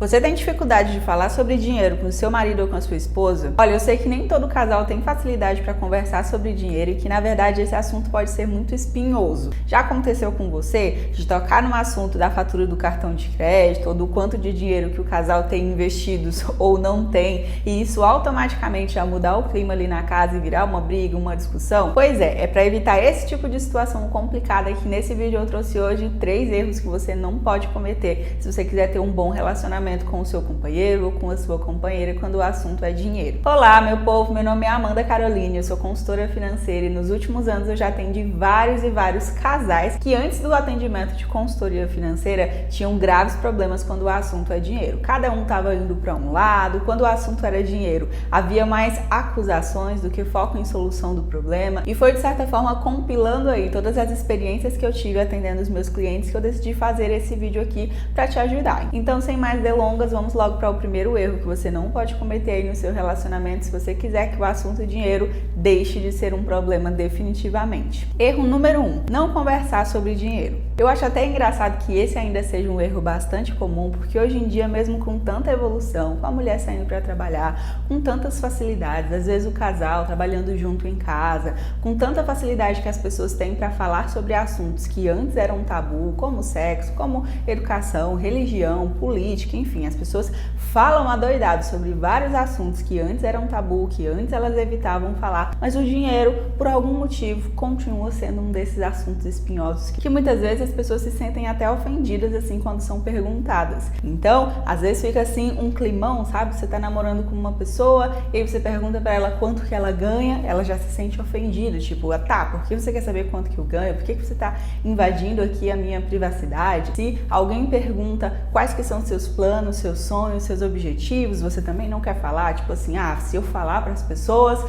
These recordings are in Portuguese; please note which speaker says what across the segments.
Speaker 1: Você tem dificuldade de falar sobre dinheiro com o seu marido ou com a sua esposa? Olha, eu sei que nem todo casal tem facilidade para conversar sobre dinheiro e que, na verdade, esse assunto pode ser muito espinhoso. Já aconteceu com você de tocar no assunto da fatura do cartão de crédito ou do quanto de dinheiro que o casal tem investidos ou não tem e isso automaticamente já mudar o clima ali na casa e virar uma briga, uma discussão? Pois é para evitar esse tipo de situação complicada que nesse vídeo eu trouxe hoje 3 erros que você não pode cometer se você quiser ter um bom relacionamento com o seu companheiro ou com a sua companheira quando o assunto é dinheiro. Olá, meu povo, meu nome é Amanda Caroline, eu sou consultora financeira e nos últimos anos eu já atendi vários e vários casais que antes do atendimento de consultoria financeira tinham graves problemas quando o assunto é dinheiro. Cada um estava indo para um lado, quando o assunto era dinheiro havia mais acusações do que foco em solução do problema e foi de certa forma compilando aí todas as experiências que eu tive atendendo os meus clientes que eu decidi fazer esse vídeo aqui para te ajudar. Então, sem mais delongas, vamos logo para o primeiro erro que você não pode cometer aí no seu relacionamento se você quiser que o assunto dinheiro deixe de ser um problema definitivamente. Erro número 1, não conversar sobre dinheiro. Eu acho até engraçado que esse ainda seja um erro bastante comum, porque hoje em dia, mesmo com tanta evolução, com a mulher saindo para trabalhar, com tantas facilidades, às vezes o casal trabalhando junto em casa, com tanta facilidade que as pessoas têm para falar sobre assuntos que antes eram tabu, como sexo, como educação, religião, política, enfim, as pessoas falam adoidado sobre vários assuntos que antes eram tabu, que antes elas evitavam falar, mas o dinheiro, por algum motivo, continua sendo um desses assuntos espinhosos que muitas vezes as pessoas se sentem até ofendidas assim quando são perguntadas. Então, às vezes fica assim um climão, sabe? Você tá namorando com uma pessoa e aí você pergunta pra ela quanto que ela ganha, ela já se sente ofendida, tipo, tá, por que você quer saber quanto que eu ganho? Por que você tá invadindo aqui a minha privacidade? Se alguém pergunta quais que são seus planos, seus sonhos, seus objetivos, você também não quer falar, tipo assim, se eu falar para as pessoas,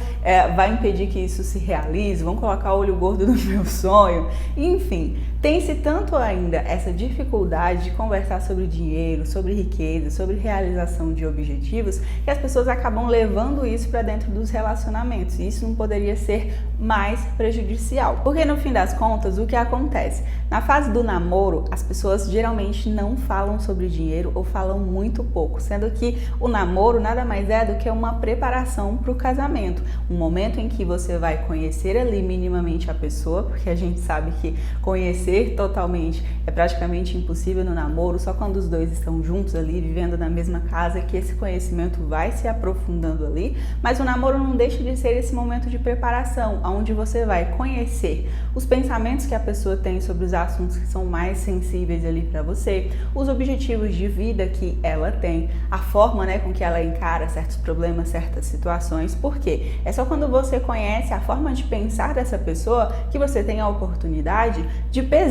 Speaker 1: vai impedir que isso se realize, vão colocar o olho gordo no meu sonho, enfim. Tem-se tanto ainda essa dificuldade de conversar sobre dinheiro, sobre riqueza, sobre realização de objetivos, que as pessoas acabam levando isso para dentro dos relacionamentos. E isso não poderia ser mais prejudicial. Porque no fim das contas, o que acontece? Na fase do namoro, as pessoas geralmente não falam sobre dinheiro ou falam muito pouco, sendo que o namoro nada mais é do que uma preparação para o casamento. Um momento em que você vai conhecer ali minimamente a pessoa, porque a gente sabe que conhecer totalmente é praticamente impossível no namoro, só quando os dois estão juntos ali, vivendo na mesma casa, que esse conhecimento vai se aprofundando ali, mas o namoro não deixa de ser esse momento de preparação, onde você vai conhecer os pensamentos que a pessoa tem sobre os assuntos que são mais sensíveis ali para você, os objetivos de vida que ela tem, a forma, com que ela encara certos problemas, certas situações, porque é só quando você conhece a forma de pensar dessa pessoa que você tem a oportunidade de pesar,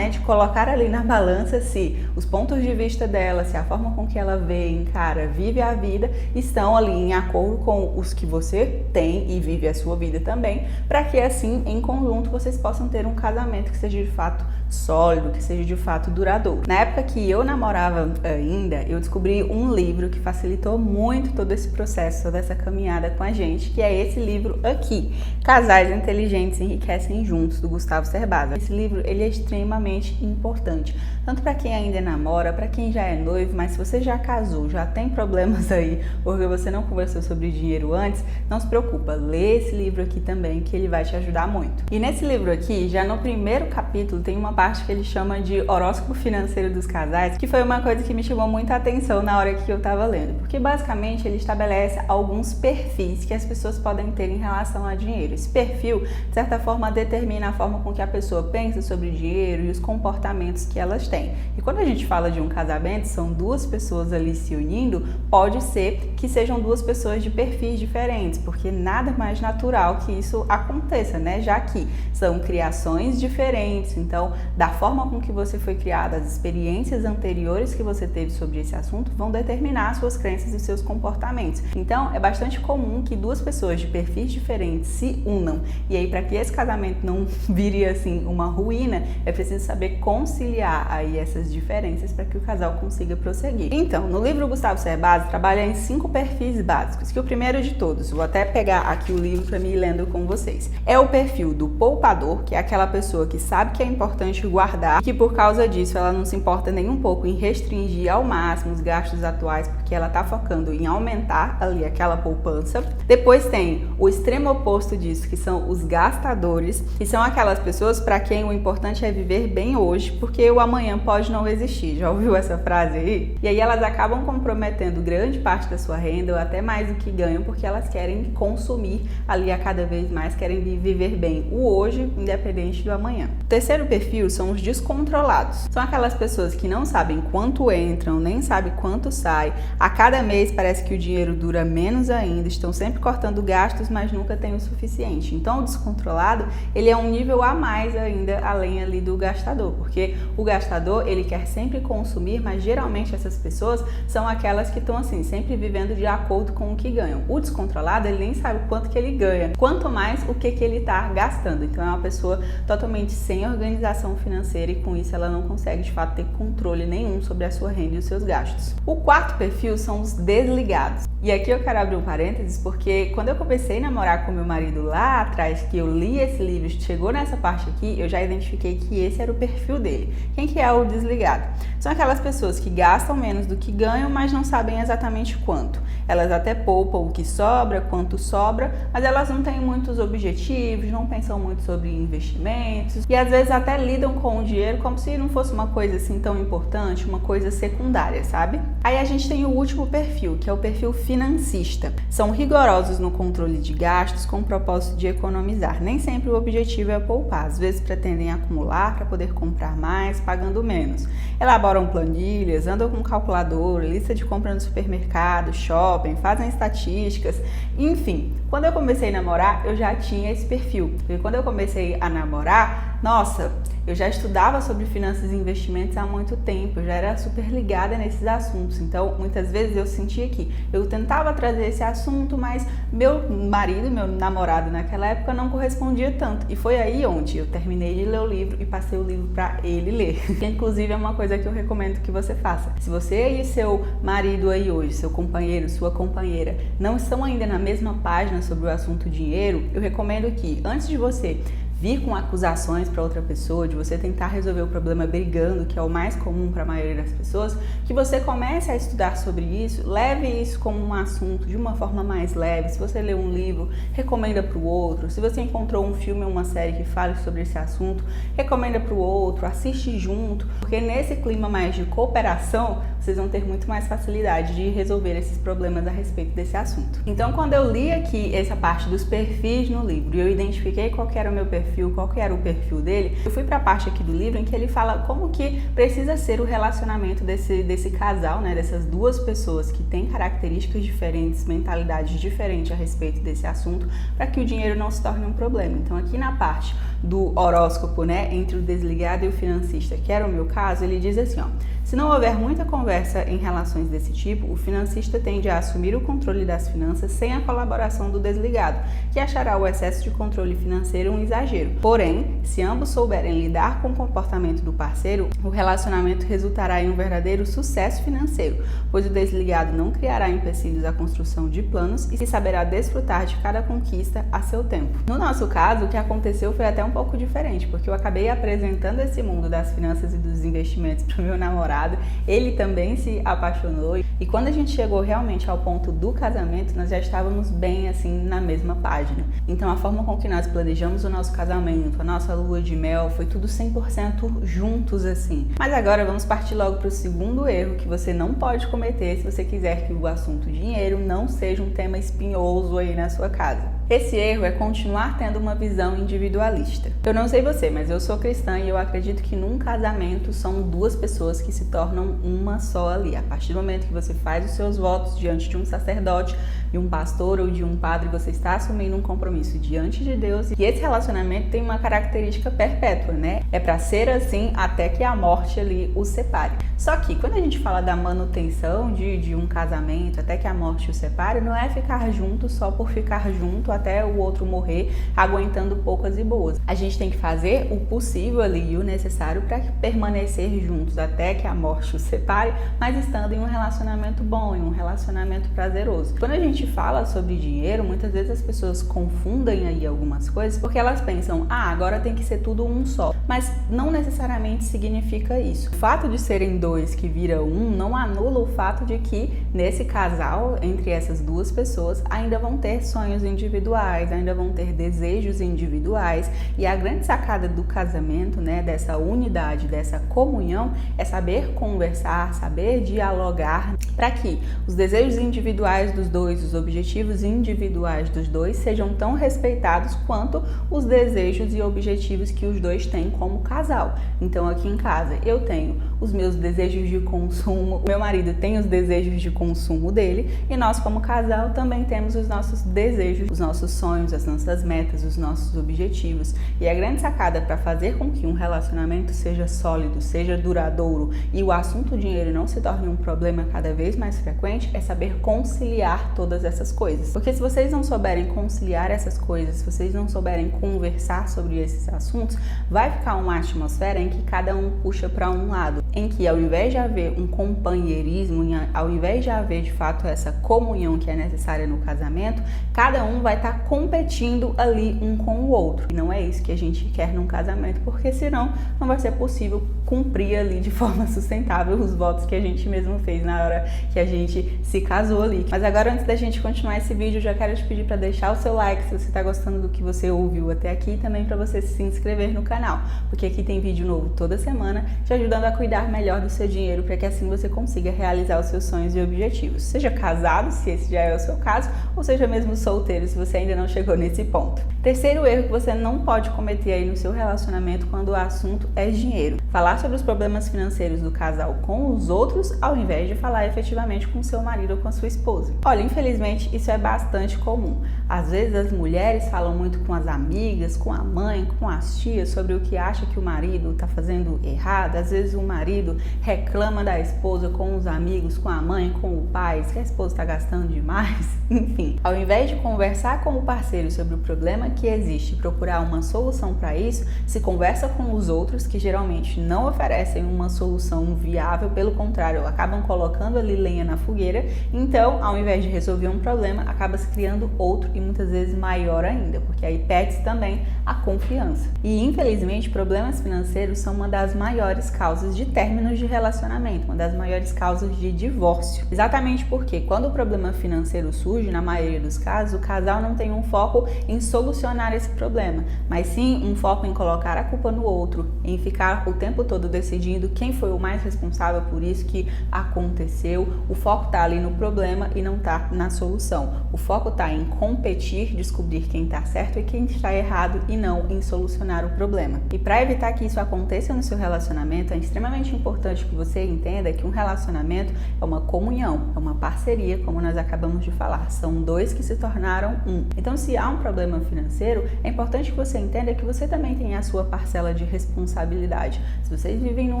Speaker 1: de colocar ali na balança se os pontos de vista dela, se a forma com que ela vê, encara, vive a vida, estão ali em acordo com os que você tem e vive a sua vida também, para que assim, em conjunto, vocês possam ter um casamento que seja de fato sólido, que seja de fato duradouro. Na época que eu namorava ainda, eu descobri um livro que facilitou muito todo esse processo, toda essa caminhada com a gente, que é esse livro aqui, Casais Inteligentes Enriquecem Juntos, do Gustavo Cerbasi. Esse livro, ele é extremamente importante, tanto para quem ainda namora, para quem já é noivo, mas se você já casou, já tem problemas aí, porque você não conversou sobre dinheiro antes, não se preocupa, lê esse livro aqui também, que ele vai te ajudar muito. E nesse livro aqui, já no primeiro capítulo, tem uma parte que ele chama de horóscopo financeiro dos casais, que foi uma coisa que me chamou muita atenção na hora que eu tava lendo, porque basicamente ele estabelece alguns perfis que as pessoas podem ter em relação a dinheiro. Esse perfil, de certa forma, determina a forma com que a pessoa pensa sobre dinheiro e os comportamentos que elas têm. E quando a gente fala de um casamento, são duas pessoas ali se unindo, pode ser que sejam duas pessoas de perfis diferentes, porque nada mais natural que isso aconteça, já que são criações diferentes, então da forma com que você foi criada, as experiências anteriores que você teve sobre esse assunto vão determinar suas crenças e seus comportamentos. Então é bastante comum que duas pessoas de perfis diferentes se unam, e aí para que esse casamento não vire assim uma ruína, é preciso saber conciliar aí essas diferenças para que o casal consiga prosseguir. Então, no livro Gustavo Cerbasi trabalha em 5 perfis básicos, que o primeiro de todos, vou até pegar aqui o livro para me ir lendo com você. vocês. É o perfil do poupador, que é aquela pessoa que sabe que é importante guardar e que por causa disso ela não se importa nem um pouco em restringir ao máximo os gastos atuais, porque ela tá focando em aumentar ali aquela poupança. Depois tem o extremo oposto disso, que são os gastadores, que são aquelas pessoas para quem o importante é viver bem hoje, porque o amanhã pode não existir. Já ouviu essa frase aí? E aí elas acabam comprometendo grande parte da sua renda ou até mais do que ganham, porque elas querem consumir ali a cada vez mais, querem viver bem o hoje, independente do amanhã. O terceiro perfil são os descontrolados. São aquelas pessoas que não sabem quanto entram, nem sabem quanto sai. A cada mês parece que o dinheiro dura menos ainda, estão sempre cortando gastos, mas nunca tem o suficiente. Então o descontrolado, ele é um nível a mais ainda, além ali do gastador, porque o gastador, ele quer sempre consumir, mas geralmente essas pessoas são aquelas que estão assim, sempre vivendo de acordo com o que ganham. O descontrolado, ele nem sabe quanto que ele ganha, quanto mais o que ele está gastando. Então é uma pessoa totalmente sem organização financeira e com isso ela não consegue de fato ter controle nenhum sobre a sua renda e os seus gastos. O quarto perfil são os desligados. E aqui eu quero abrir um parênteses, porque quando eu comecei a namorar com meu marido lá atrás, que eu li esse livro, chegou nessa parte aqui, eu já identifiquei que esse era o perfil dele. Quem que é o desligado? São aquelas pessoas que gastam menos do que ganham, mas não sabem exatamente quanto. Elas até poupam o que sobra, quanto sobra, mas elas não têm muitos objetivos, não pensam muito sobre investimentos e às vezes até lidam com o dinheiro como se não fosse uma coisa assim tão importante, uma coisa secundária, sabe? Aí a gente tem o último perfil, que é o perfil financista. São rigorosos no controle de gastos com o propósito de economizar. Nem sempre o objetivo é poupar, às vezes pretendem acumular para poder comprar mais, pagando menos. Elaboram planilhas, andam com calculadora, lista de compra no supermercado, shopping, fazem estatísticas, enfim. Quando eu comecei a namorar, eu já tinha esse perfil. Porque quando eu comecei a namorar, nossa, eu já estudava sobre finanças e investimentos há muito tempo, eu já era super ligada nesses assuntos. Então, muitas vezes eu sentia que eu tentava trazer esse assunto, mas meu marido, meu namorado naquela época não correspondia tanto. E foi aí onde eu terminei de ler o livro e passei o livro para ele ler. Que, inclusive, é uma coisa que eu recomendo que você faça. Se você e seu marido aí hoje, seu companheiro, sua companheira, não estão ainda na mesma página sobre o assunto dinheiro, eu recomendo que, antes de você vir com acusações para outra pessoa, de você tentar resolver o problema brigando, que é o mais comum para a maioria das pessoas, que você comece a estudar sobre isso, leve isso como um assunto de uma forma mais leve. Se você lê um livro, recomenda para o outro. Se você encontrou um filme ou uma série que fale sobre esse assunto, recomenda para o outro, assiste junto, porque nesse clima mais de cooperação, vocês vão ter muito mais facilidade de resolver esses problemas a respeito desse assunto. Então, quando eu li aqui essa parte dos perfis no livro e eu identifiquei qual que era o meu perfil, qual que era o perfil dele, eu fui para a parte aqui do livro em que ele fala como que precisa ser o relacionamento desse casal, né, dessas duas pessoas que têm características diferentes, mentalidades diferentes a respeito desse assunto, para que o dinheiro não se torne um problema. Então, aqui na parte do horóscopo, né, entre o desligado e o financista, que era o meu caso, ele diz assim, ó: se não houver muita conversa em relações desse tipo, o financista tende a assumir o controle das finanças sem a colaboração do desligado, que achará o excesso de controle financeiro um exagero. Porém, se ambos souberem lidar com o comportamento do parceiro, o relacionamento resultará em um verdadeiro sucesso financeiro, pois o desligado não criará empecilhos à construção de planos e se saberá desfrutar de cada conquista a seu tempo. No nosso caso, o que aconteceu foi até um pouco diferente, porque eu acabei apresentando esse mundo das finanças e dos investimentos para o meu namorado, ele também se apaixonou e quando a gente chegou realmente ao ponto do casamento, nós já estávamos bem assim na mesma página. Então a forma com que nós planejamos o nosso casamento, a nossa lua de mel, foi tudo 100% juntos assim. Mas agora vamos partir logo para o segundo erro que você não pode cometer se você quiser que o assunto dinheiro não seja um tema espinhoso aí na sua casa. Esse erro é continuar tendo uma visão individualista. Eu não sei você, mas eu sou cristã e eu acredito que num casamento são duas pessoas que se tornam uma só ali. A partir do momento que você faz os seus votos diante de um sacerdote, de um pastor ou de um padre, você está assumindo um compromisso diante de Deus e esse relacionamento tem uma característica perpétua, né? É para ser assim até que a morte ali os separe. Só que quando a gente fala da manutenção de um casamento até que a morte os separe, não é ficar junto só por ficar junto até o outro morrer, aguentando poucas e boas. A gente tem que fazer o possível ali e o necessário para permanecer juntos até que a morte os separe, mas estando em um relacionamento bom, em um relacionamento prazeroso. Quando a gente fala sobre dinheiro, muitas vezes as pessoas confundem aí algumas coisas porque elas pensam, agora tem que ser tudo um só, mas não necessariamente significa isso. O fato de serem dois que vira um não anula o fato de que nesse casal, entre essas duas pessoas, ainda vão ter sonhos individuais, ainda vão ter desejos individuais, e a grande sacada do casamento, né, dessa unidade, dessa comunhão, é saber conversar, saber dialogar para que os desejos individuais dos dois, os objetivos individuais dos dois sejam tão respeitados quanto os desejos e objetivos que os dois têm como casal. Então aqui em casa eu tenho os meus desejos de consumo, meu marido tem os desejos de consumo dele, e nós como casal também temos os nossos desejos, os nossos sonhos, as nossas metas, os nossos objetivos. E a grande sacada para fazer com que um relacionamento seja sólido, seja duradouro e o assunto dinheiro não se torne um problema cada vez mais frequente é saber conciliar todas essas coisas. Porque se vocês não souberem conciliar essas coisas, se vocês não souberem conversar sobre esses assuntos, vai ficar uma atmosfera em que cada um puxa para um lado, em que ao invés de haver um companheirismo, ao invés de haver de fato essa comunhão que é necessária no casamento, cada um vai estar competindo ali um com o outro. E não é isso que a gente quer num casamento, porque senão não vai ser possível cumprir ali de forma sustentável os votos que a gente mesmo fez na hora que a gente se casou ali. Mas agora, antes da gente continuar esse vídeo, eu já quero te pedir para deixar o seu like se você está gostando do que você ouviu até aqui, e também para você se inscrever no canal, porque aqui tem vídeo novo toda semana, te ajudando a cuidar melhor do seu dinheiro, para que assim você consiga realizar os seus sonhos e objetivos. Seja casado, se esse já é o seu caso, ou seja mesmo solteiro, se você ainda não chegou nesse ponto. Terceiro erro que você não pode cometer aí no seu relacionamento quando o assunto é dinheiro: falar sobre os problemas financeiros do casal com os outros, ao invés de falar efetivamente com seu marido ou com a sua esposa. Olha, infelizmente isso é bastante comum. Às vezes as mulheres falam muito com as amigas, com a mãe, com as tias sobre o que acha que o marido está fazendo errado. Às vezes o marido reclama da esposa com os amigos, com a mãe, com o pai, se a esposa está gastando demais. Enfim, ao invés de conversar com o parceiro sobre o problema que existe e procurar uma solução para isso, se conversa com os outros, que geralmente não oferecem uma solução viável, pelo contrário, acabam colocando ali lenha na fogueira. Então, ao invés de resolver um problema, acaba se criando outro, e muitas vezes maior ainda, porque aí perde também a confiança. E infelizmente, problemas financeiros são uma das maiores causas de términos de relacionamento, uma das maiores causas de divórcio. Exatamente porque quando o problema financeiro surge, na maioria dos casos, o casal não tem um foco em solucionar esse problema, mas sim um foco em colocar a culpa no outro, em ficar o tempo todo decidindo quem foi o mais responsável por isso que aconteceu. O foco está ali no problema e não está na solução. O foco está em competir, descobrir quem está certo e quem está errado, e não em solucionar o problema. E para evitar que isso aconteça no seu relacionamento, é extremamente importante que você entenda que um relacionamento é uma comunhão, é uma parceria, como nós acabamos de falar. São dois que se tornaram um. Então, se há um problema financeiro, é importante que você entenda que você também tem a sua parcela de responsabilidade. Se vocês vivem num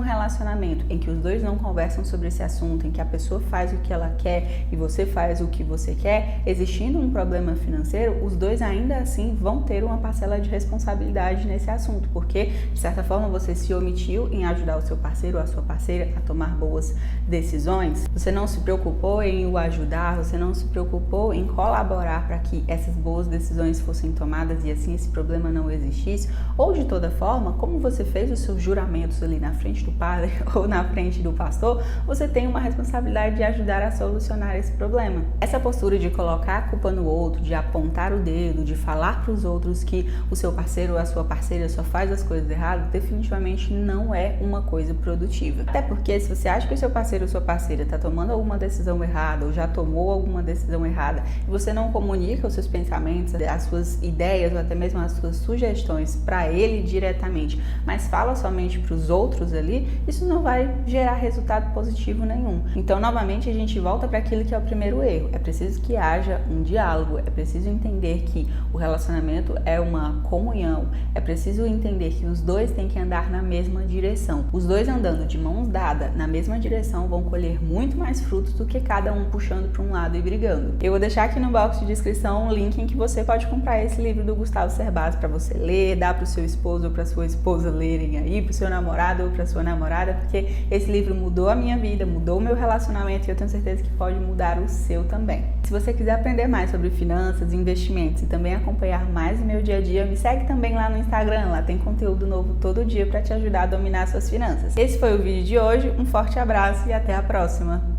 Speaker 1: relacionamento em que os dois não conversam sobre esse assunto, em que a pessoa faz o que ela quer e você faz o que você quer, existindo um problema financeiro, os dois ainda assim vão ter uma parcela de responsabilidade nesse assunto, porque de certa forma você se omitiu em ajudar o seu parceiro ou a sua parceira a tomar boas decisões, você não se preocupou em o ajudar, você não se preocupou em colaborar para que essas boas decisões fossem tomadas e assim esse problema não existisse, ou de toda forma, como você fez os seus juramentos ali na frente do padre ou na frente do pastor, você tem uma responsabilidade de ajudar a solucionar esse problema. Essa postura de colocar a culpa no outro, de apontar o dedo, de falar para os outros que o seu parceiro ou a sua parceira só faz as coisas erradas, definitivamente não é uma coisa produtiva. Até porque se você acha que o seu parceiro ou sua parceira está tomando alguma decisão errada ou já tomou alguma decisão errada e você não comunica os seus pensamentos, as suas ideias ideias ou até mesmo as suas sugestões para ele diretamente, mas fala somente para os outros ali, isso não vai gerar resultado positivo nenhum. Então, novamente, a gente volta para aquilo que é o primeiro erro. É preciso que haja um diálogo, é preciso entender que o relacionamento é uma comunhão, é preciso entender que os dois têm que andar na mesma direção. Os dois andando de mãos dadas na mesma direção vão colher muito mais frutos do que cada um puxando para um lado e brigando. Eu vou deixar aqui no box de descrição um link em que você pode comprar esse livro do Gustavo Cerbasi para você ler, dar para o seu esposo ou para sua esposa lerem aí, para o seu namorado ou para sua namorada, porque esse livro mudou a minha vida, mudou o meu relacionamento e eu tenho certeza que pode mudar o seu também. Se você quiser aprender mais sobre finanças, investimentos e também acompanhar mais o meu dia a dia, me segue também lá no Instagram, lá tem conteúdo novo todo dia para te ajudar a dominar suas finanças. Esse foi o vídeo de hoje, um forte abraço e até a próxima!